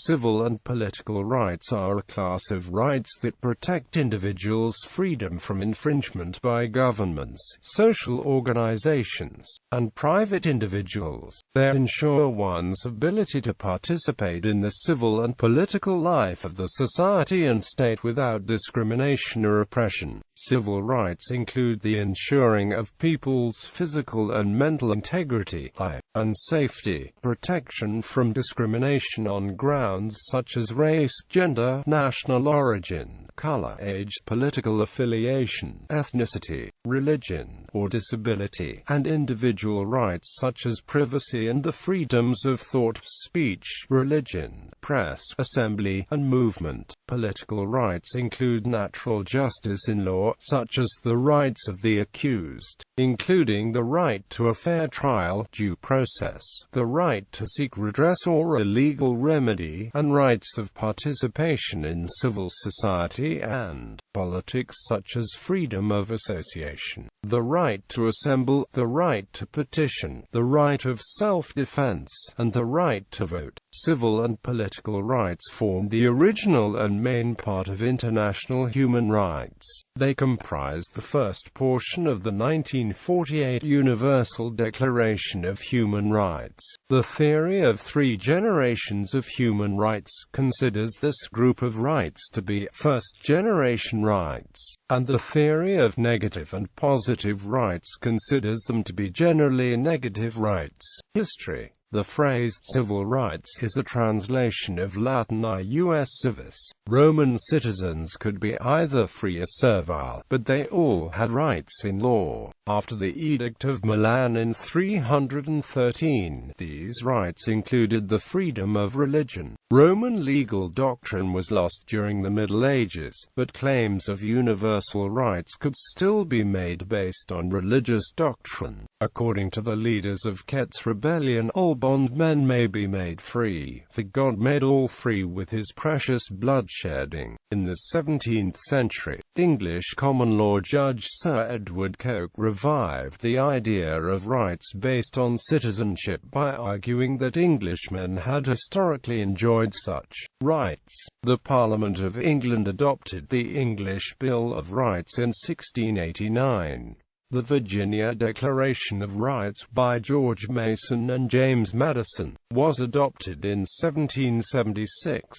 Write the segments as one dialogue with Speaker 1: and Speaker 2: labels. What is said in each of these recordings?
Speaker 1: Civil and political rights are a class of rights that protect individuals' freedom from infringement by governments, social organizations, and private individuals. They ensure one's ability to participate in the civil and political life of the society and state without discrimination or oppression. Civil rights include the ensuring of people's physical and mental integrity, life, and safety, protection from discrimination on grounds such as race, gender, national origin, color, age, political affiliation, ethnicity, religion, or disability, and individual rights such as privacy and the freedoms of thought, speech, religion, press, assembly, and movement. Political rights include natural justice in law, such as the rights of the accused, including the right to a fair trial, due process, the right to seek redress or a legal remedy, and rights of participation in civil society and politics such as freedom of association, the right to assemble, the right to petition, the right of self-defense, and the right to vote. Civil and political rights form the original and main part of international human rights. They comprise the first portion of the 1948 Universal Declaration of Human Rights. The theory of three generations of human rights considers this group of rights to be first-generation rights, and the theory of negative and positive rights considers them to be generally negative rights. History. The phrase civil rights is a translation of Latin ius civis. Roman citizens could be either free or servile, but they all had rights in law. After the Edict of Milan in 313, these rights included the freedom of religion. Roman legal doctrine was lost during the Middle Ages, but claims of universal rights could still be made based on religious doctrine. According to the leaders of Kett's rebellion, all bondmen may be made free, for God made all free with his precious bloodshedding. In the 17th century, English common law judge Sir Edward Coke revived the idea of rights based on citizenship by arguing that Englishmen had historically enjoyed such rights. The Parliament of England adopted the English Bill of Rights in 1689. The Virginia Declaration of Rights by George Mason and James Madison was adopted in 1776.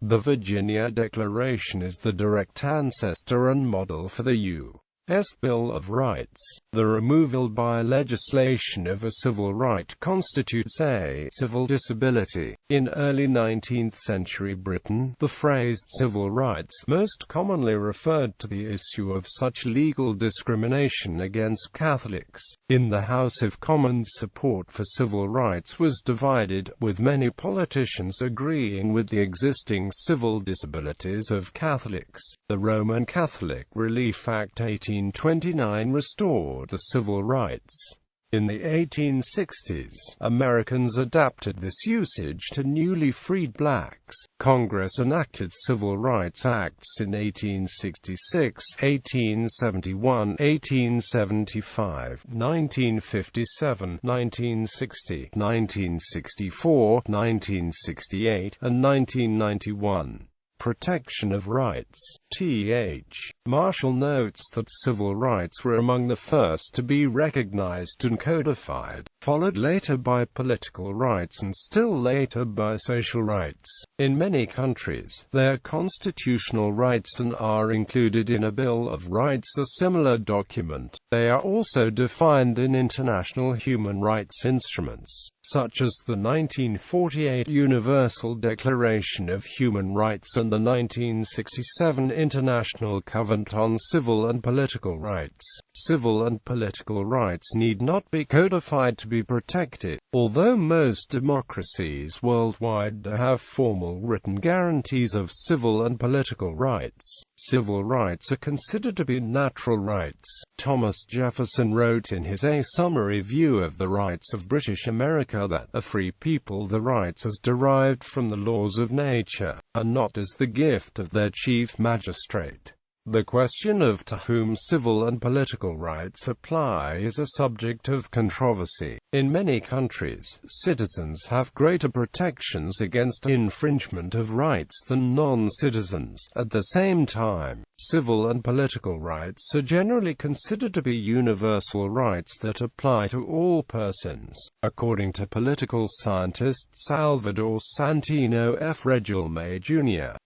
Speaker 1: The Virginia Declaration is the direct ancestor and model for the U.S. Bill of Rights. The removal by legislation of a civil right constitutes a civil disability. In early 19th century Britain, the phrase civil rights most commonly referred to the issue of such legal discrimination against Catholics. In the House of Commons, support for civil rights was divided, with many politicians agreeing with the existing civil disabilities of Catholics. The Roman Catholic Relief Act 1829 restored the civil rights. In the 1860s, Americans adapted this usage to newly freed blacks. Congress enacted Civil Rights Acts in 1866, 1871, 1875, 1957, 1960, 1964, 1968, and 1991. Protection of rights. Th. Marshall notes that civil rights were among the first to be recognized and codified, followed later by political rights and still later by social rights. In many countries, they are constitutional rights and are included in a Bill of Rights, a similar document. They are also defined in international human rights instruments, such as the 1948 Universal Declaration of Human Rights and the 1967 International Covenant on Civil and Political Rights. Civil and political rights need not be codified to be protected. Although most democracies worldwide have formal written guarantees of civil and political rights, civil rights are considered to be natural rights. Thomas Jefferson wrote in his A Summary View of the Rights of British America that a free people the rights as derived from the laws of nature, and not as the gift of their chief magistrate. The question of to whom civil and political rights apply is a subject of controversy. In many countries, citizens have greater protections against infringement of rights than non-citizens. At the same time, civil and political rights are generally considered to be universal rights that apply to all persons. According to political scientist Salvador Santino F. Regilme Jr.,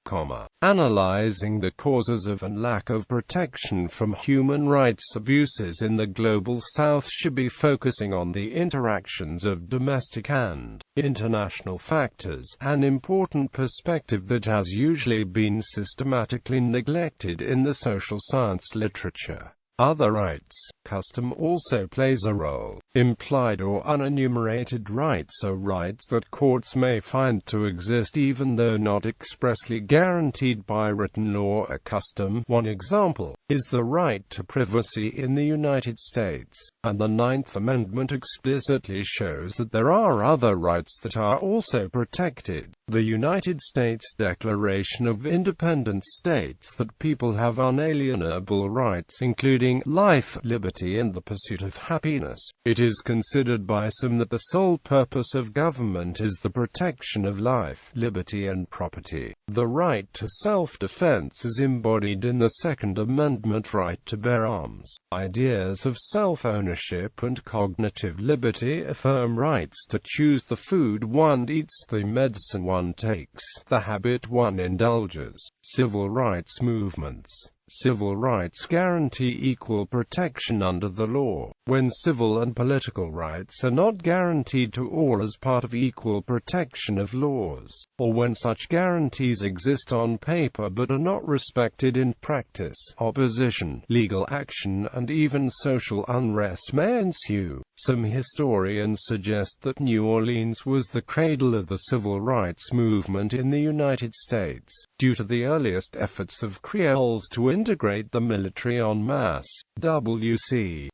Speaker 1: analyzing the causes of and lack of protection from human rights abuses in the Global South should be focusing on the interactions of domestic and international factors, an important perspective that has usually been systematically neglected in the social science literature. Other rights. Custom also plays a role. Implied or unenumerated rights are rights that courts may find to exist even though not expressly guaranteed by written law or custom. One example is the right to privacy in the United States, and the Ninth Amendment explicitly shows that there are other rights that are also protected. The United States Declaration of Independence states that people have unalienable rights including life, liberty and the pursuit of happiness. It is considered by some that the sole purpose of government is the protection of life, liberty and property. The right to self-defense is embodied in the Second Amendment right to bear arms. Ideas of self-ownership and cognitive liberty affirm rights to choose the food one eats, the medicine one takes, the habit one indulges. Civil rights movements. Civil rights guarantee equal protection under the law. When civil and political rights are not guaranteed to all as part of equal protection of laws, or when such guarantees exist on paper but are not respected in practice, opposition, legal action and even social unrest may ensue. Some historians suggest that New Orleans was the cradle of the civil rights movement in the United States, due to the earliest efforts of Creoles to integrate the military en masse. W.C.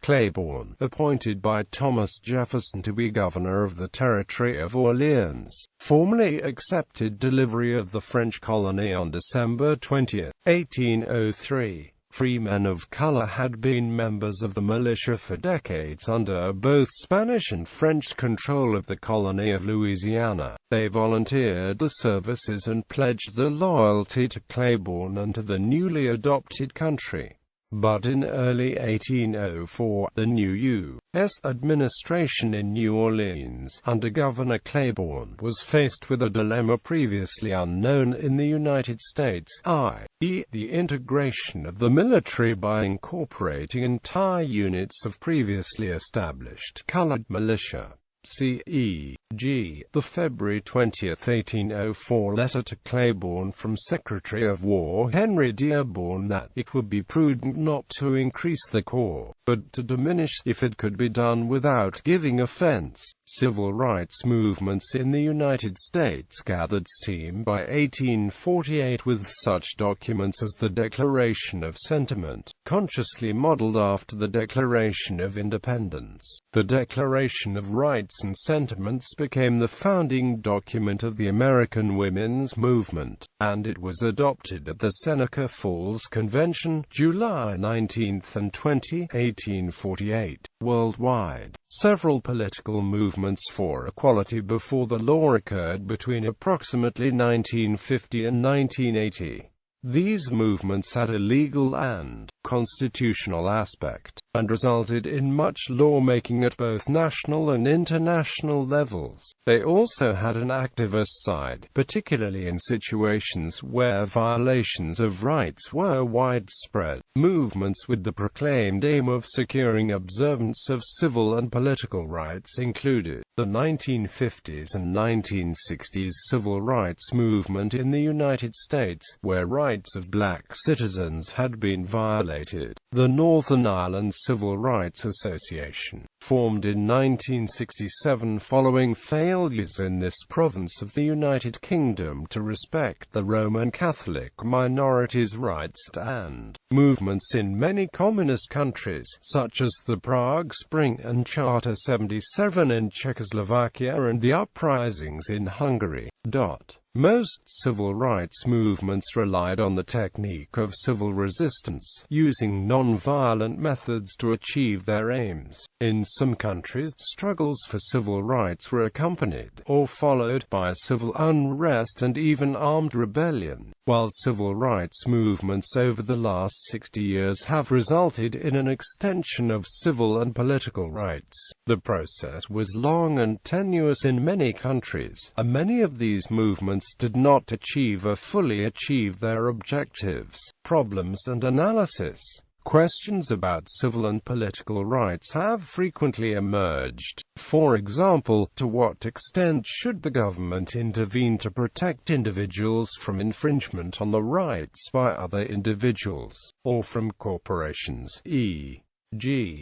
Speaker 1: Claiborne, appointed by Thomas Jefferson to be governor of the Territory of Orleans, formally accepted delivery of the French colony on December 20, 1803. Free men of color had been members of the militia for decades under both Spanish and French control of the colony of Louisiana. They volunteered the services and pledged their loyalty to Claiborne and to the newly adopted country. But in early 1804, the new U.S. administration in New Orleans, under Governor Claiborne, was faced with a dilemma previously unknown in the United States, i.e., the integration of the military by incorporating entire units of previously established colored militia. C.E.G. the February 20, 1804 letter to Claiborne from Secretary of War Henry Dearborn that it would be prudent not to increase the corps, but to diminish if it could be done without giving offense. Civil rights movements in the United States gathered steam by 1848 with such documents as the Declaration of Sentiment, consciously modeled after the Declaration of Independence. The Declaration of Rights and Sentiments became the founding document of the American women's movement, and it was adopted at the Seneca Falls Convention, July 19 and 20, 1848. Worldwide, several political movements for equality before the law occurred between approximately 1950 and 1980. These movements had a legal and constitutional aspect, and resulted in much lawmaking at both national and international levels. They also had an activist side, particularly in situations where violations of rights were widespread. Movements with the proclaimed aim of securing observance of civil and political rights included the 1950s and 1960s civil rights movement in the United States, where rights of black citizens had been violated. The Northern Ireland Civil Rights Association, formed in 1967 following failures in this province of the United Kingdom to respect the Roman Catholic minorities' rights, and movements in many communist countries, such as the Prague Spring and Charter 77 in Czechoslovakia and the uprisings in Hungary. Most civil rights movements relied on the technique of civil resistance, using non-violent methods to achieve their aims. In some countries, struggles for civil rights were accompanied, or followed, by civil unrest and even armed rebellion, while civil rights movements over the last 60 years have resulted in an extension of civil and political rights. The process was long and tenuous in many countries, and many of these movements did not fully achieve their objectives. Problems and analysis. Questions about civil and political rights have frequently emerged. For example, to what extent should the government intervene to protect individuals from infringement on the rights by other individuals, or from corporations, e.g.,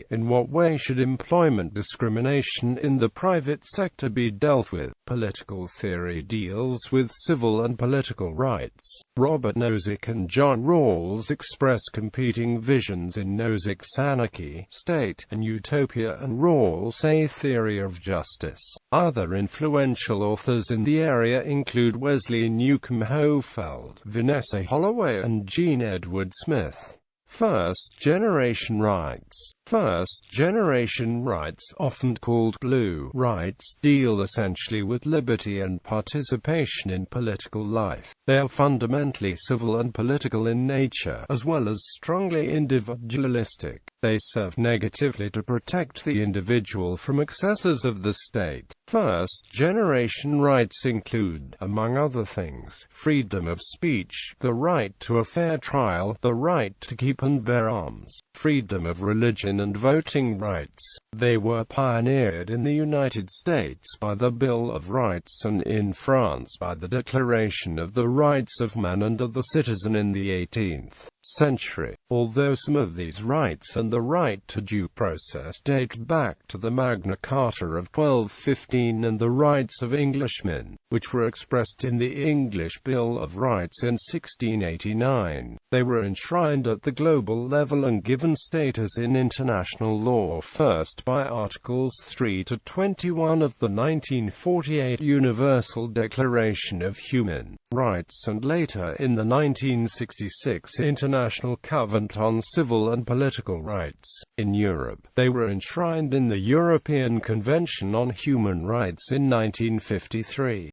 Speaker 1: in what way should employment discrimination in the private sector be dealt with? Political theory deals with civil and political rights. Robert Nozick and John Rawls express competing visions in Nozick's Anarchy, State, and Utopia and Rawls' A Theory of Justice. Other influential authors in the area include Wesley Newcomb Hofeld, Vanessa Holloway, and Jean Edward Smith. First-generation rights. First-generation rights, often called blue rights, deal essentially with liberty and participation in political life. They are fundamentally civil and political in nature, as well as strongly individualistic. They serve negatively to protect the individual from excesses of the state. First-generation rights include, among other things, freedom of speech, the right to a fair trial, the right to keep and bear arms, freedom of religion and voting rights. They were pioneered in the United States by the Bill of Rights and in France by the Declaration of the Rights of Man and of the Citizen in the 18th century. Although some of these rights and the right to due process date back to the Magna Carta of 1215 and the rights of Englishmen, which were expressed in the English Bill of Rights in 1689, they were enshrined at the global level and given status in international law first by Articles 3 to 21 of the 1948 Universal Declaration of Human Rights and later in the 1966 International Covenant on Civil and Political Rights. In Europe, they were enshrined in the European Convention on Human Rights in 1953.